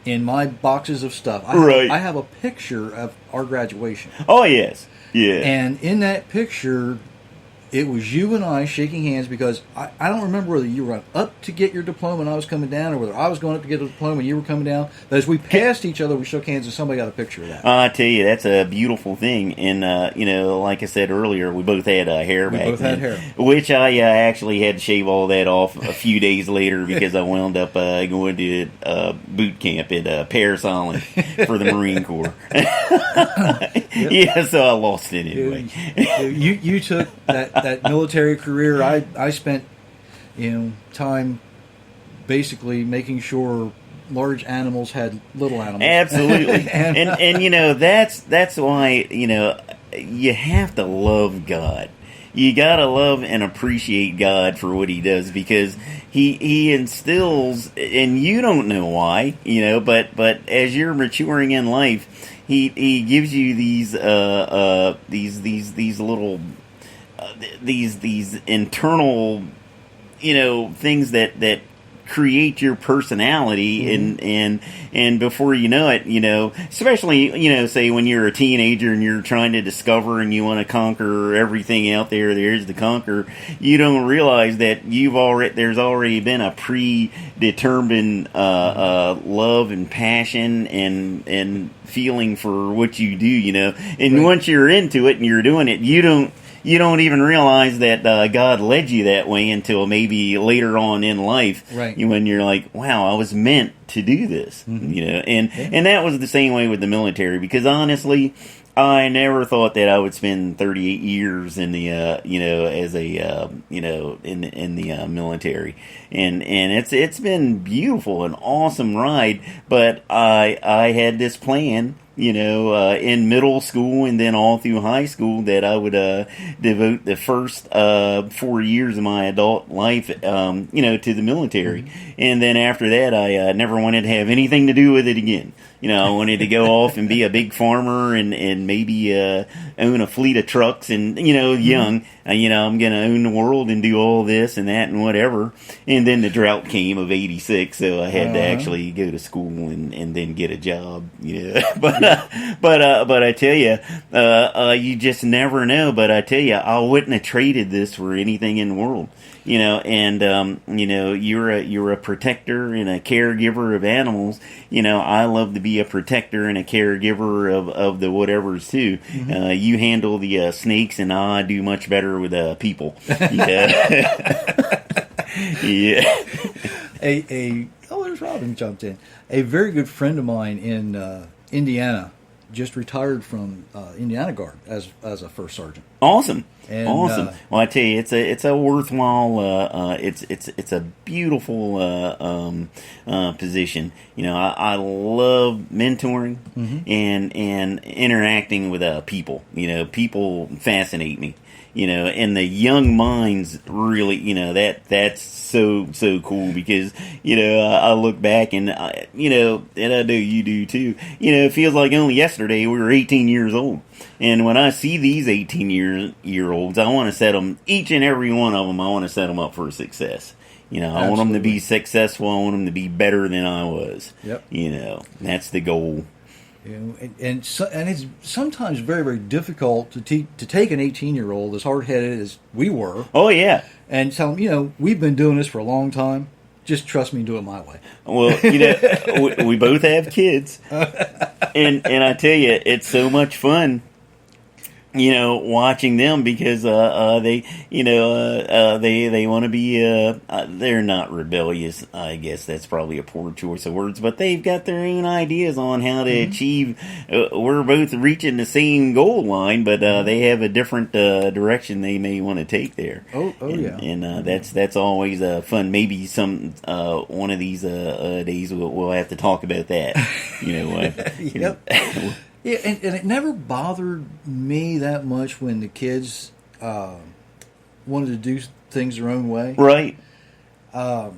in my boxes of stuff. Right. I have a picture of our graduation. Oh, yes. Yeah. And in that picture, it was you and I shaking hands because I don't remember whether you were up to get your diploma and I was coming down, or whether I was going up to get a diploma and you were coming down. But as we passed each other, we shook hands and somebody got a picture of that. I tell you, that's a beautiful thing. And, like I said earlier, we both had hair back both had then, hair. which I actually had to shave all that off a few days later because I wound up going to boot camp at Paris Island for the Marine Corps. Yeah, so I lost it anyway. You took that military career. I spent time basically making sure large animals had little animals. Absolutely. and that's why you have to love God. You gotta love and appreciate God for what He does, because He instills, and you don't know why, but as you're maturing in life, He gives you these little these internal things that create your personality, and before you know it, especially say when you're a teenager and you're trying to discover and you want to conquer everything out there is to conquer, you don't realize that there's already been a predetermined love and passion and feeling for what you do, and Right. once you're into it and you're doing it, you don't even realize that God led you that way until maybe later on in life, Right. When you're like, wow, I was meant to do this, and that was the same way with the military, because honestly, I never thought that I would spend 38 years in the as a in the military, and it's been beautiful, an awesome ride, but I had this plan, in middle school and then all through high school, that I would devote the first 4 years of my adult life, to the military, and then after that, I never wanted to have anything to do with it again. I wanted to go off and be a big farmer and maybe own a fleet of trucks and, young. I'm going to own the world and do all this and that and whatever. And then the drought came of '86, so I had to actually go to school and then get a job. But I tell you, you just never know. But I tell you, I wouldn't have traded this for anything in the world. You're a protector and a caregiver of animals. I love to be a protector and a caregiver of the whatevers too. You handle the snakes, and I do much better with people. Yeah. Yeah. There's Robin jumped in. A very good friend of mine in Indiana just retired from Indiana Guard as a first sergeant. Awesome. And, Awesome. Well, I tell you, it's a worthwhile. It's a beautiful position. You know, I love mentoring and interacting with people. You know, people fascinate me. You know, and the young minds really, you know, that's so cool because, you know, I look back and, you know, and I know you do too. You know, it feels like only yesterday we were 18 years old. And when I see these 18-year-olds, I want to set them, each and every one of them, I want to set them up for success. You know, I want them to be successful. I want them to be better than I was. Yep. You know, that's the goal. You know, and it's sometimes very, very difficult to take an 18-year-old as hard-headed as we were. Oh, yeah. And tell them, you know, we've been doing this for a long time. Just trust me, do it my way. Well, you know, we both have kids, and I tell you, it's so much fun. You know, watching them because they, you know, they want to be. They're not rebellious. I guess that's probably a poor choice of words, but they've got their own ideas on how to achieve. We're both reaching the same goal line, but they have a different direction they may want to take there. And that's always fun. Maybe some one of these days we'll have to talk about that. You know, Yep. Yeah, and it never bothered me that much when the kids wanted to do things their own way. Right. As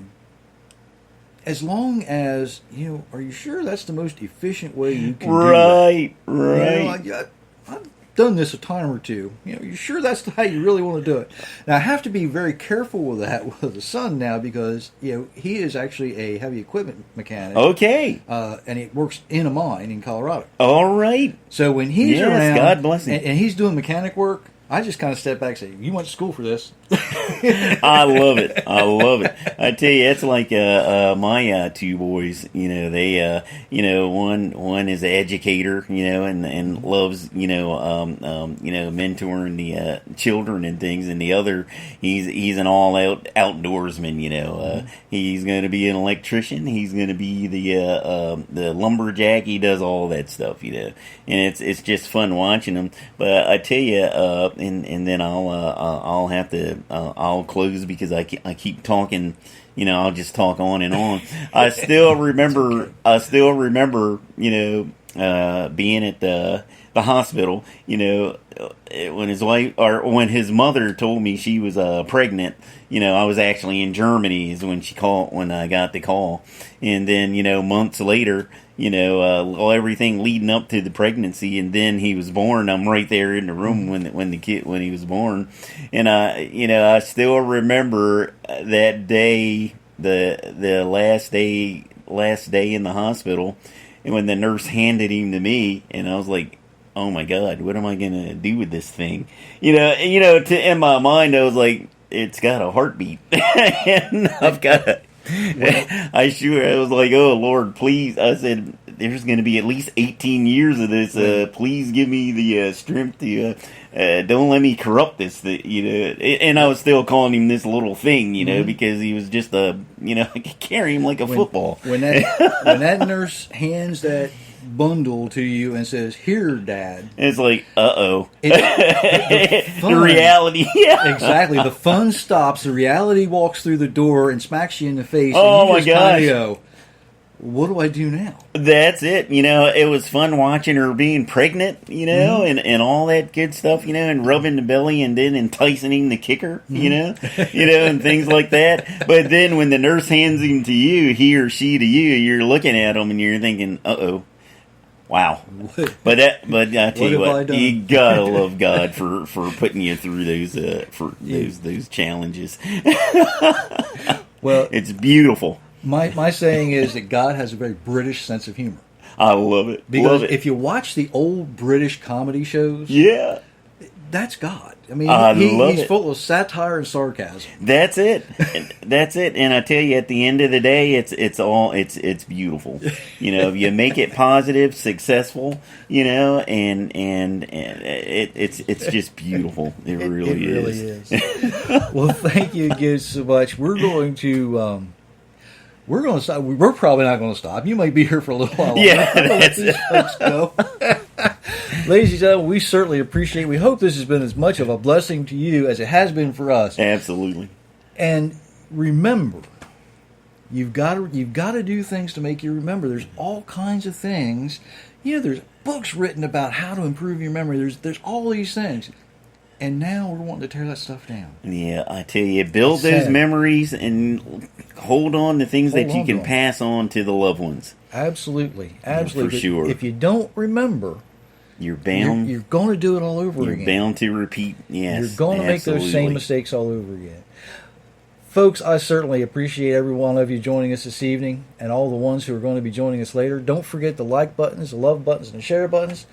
long as, you know, are you sure that's the most efficient way you can Right, do it? right. You know, I've done this a time or two. You know, you sure that's how you really want to do it? Now, I have to be very careful with that with the son now because, you know, he is actually a heavy equipment mechanic. Okay. And he works in a mine in Colorado. All right. So when he's Yes, around, God bless him. and he's doing mechanic work, I just kind of step back and say, "You went to school for this." I love it. I love it. I tell you, it's like my two boys. You know, they you know, one is an educator. You know, and loves mentoring the children and things, and the other he's an all out outdoorsman. You know, he's going to be an electrician. He's going to be the lumberjack. He does all that stuff. You know, and it's just fun watching him. But I tell you, and then I'll have to I'll close because I keep talking. You know, I'll just talk on and on. I still remember. You know, being at the hospital. You know, when his wife or when his mother told me she was pregnant. You know, I was actually in Germany is when I got the call, and then you know months later. You know, everything leading up to the pregnancy, and then he was born. I'm right there in the room when he was born, and I still remember that day, the last day in the hospital, and when the nurse handed him to me, and I was like, oh my God, what am I gonna do with this thing? You know, in my mind, I was like, it's got a heartbeat, and I've got a. I was like, oh Lord, please. I said, there's going to be at least 18 years of this. Please give me the strength to, don't let me corrupt this, you know. And I was still calling him this little thing, you know, because he was just I could carry him like a football. When that nurse hands that bundle to you and says, "Here, Dad," it's like, uh-oh. The reality. Yeah. Exactly. The fun stops. The reality walks through the door and smacks you in the face. Oh, and you my just kinda gosh. go, what do I do now? That's it. You know, it was fun watching her being pregnant, you know, and all that good stuff, you know, and rubbing the belly and then enticing him to kick her, you know, and things like that. But then when the nurse hands him to you, he or she to you, you're looking at him and you're thinking, uh-oh. Wow. But I tell you what, you gotta love God for putting you through those challenges. Well, it's beautiful. My saying is that God has a very British sense of humor. I love it. Because love it. if you watch the old British comedy shows, yeah, that's God. I mean, he's full of satire and sarcasm. That's it. That's it. And I tell you, at the end of the day, it's beautiful. You know, if you make it positive, successful, you know, and it's just beautiful. It really is. Well, thank you again so much. We're going to. We're going to stop. We're probably not going to stop. You might be here for a little while. Yeah, let these folks go. Ladies and gentlemen, we certainly appreciate. We hope this has been as much of a blessing to you as it has been for us. Absolutely. And remember, you've got to do things to make you remember. There's all kinds of things. There's books written about how to improve your memory. There's all these things. And now we're wanting to tear that stuff down. Yeah, I tell you, build It's those sad. memories and hold on to things Hold that you on can to 'em. pass on to the loved ones. Absolutely. For sure. If you don't remember, You're bound. you're going to do it all over You're again. bound to repeat. Yes, You're going to make those absolutely. same mistakes all over again. Folks, I certainly appreciate every one of you joining us this evening and all the ones who are going to be joining us later. Don't forget the like buttons, the love buttons, and the share buttons.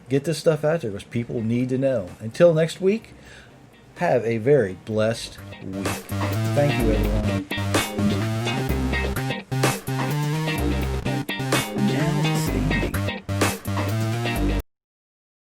Get this stuff out there because people need to know. Until next week, have a very blessed week. Thank you, everyone.